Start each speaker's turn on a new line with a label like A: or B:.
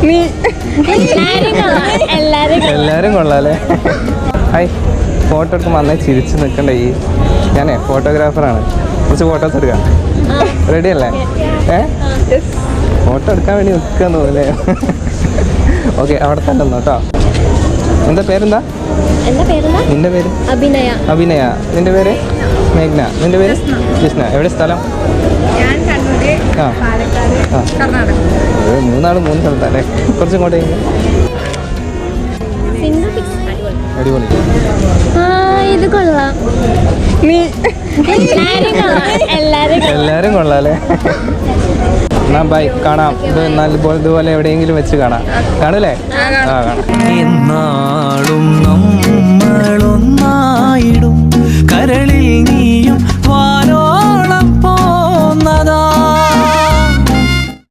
A: നീ
B: എല്ലാരും കൊള്ളാല്ലേ. ഹായ്, ഫോട്ടോ എടുക്കുമ്പോൾ നന്നായി ചിരിച്ച് നിൽക്കണ്ടേ. ഞാനേ ഫോട്ടോഗ്രാഫറാണ്, കുറച്ച് ഫോട്ടോസ് എടുക്കാം. റെഡി അല്ലേ? ഫോട്ടോ എടുക്കാൻ വേണ്ടി നിൽക്കാന്ന് പോലെ. ഓക്കെ, അവിടെ തന്നെ കേട്ടോ. എന്താ പേരെന്താ? നിന്റെ പേര്?
A: അഭിനയ.
B: അഭിനയ. നിന്റെ പേര്? മേഘ്ന. നിന്റെ പേര്? കൃഷ്ണ. എവിടെ സ്ഥലം? ആ മൂന്നാളും മൂന്ന് സ്ഥലത്തല്ലേ. കുറച്ചും കൂടെ അടിപൊളി.
A: ഇത് കൊള്ളാം.
B: നീ എല്ലാരും കൊള്ളാല്ലേ. എന്നാ ബൈ, കാണാം. ഇത് ഇതുപോലെ എവിടെയെങ്കിലും വെച്ച് കാണാം. കാണൂലേ? ആ, കാണാം.
C: എന്നാളും നമ്മളൊന്നായി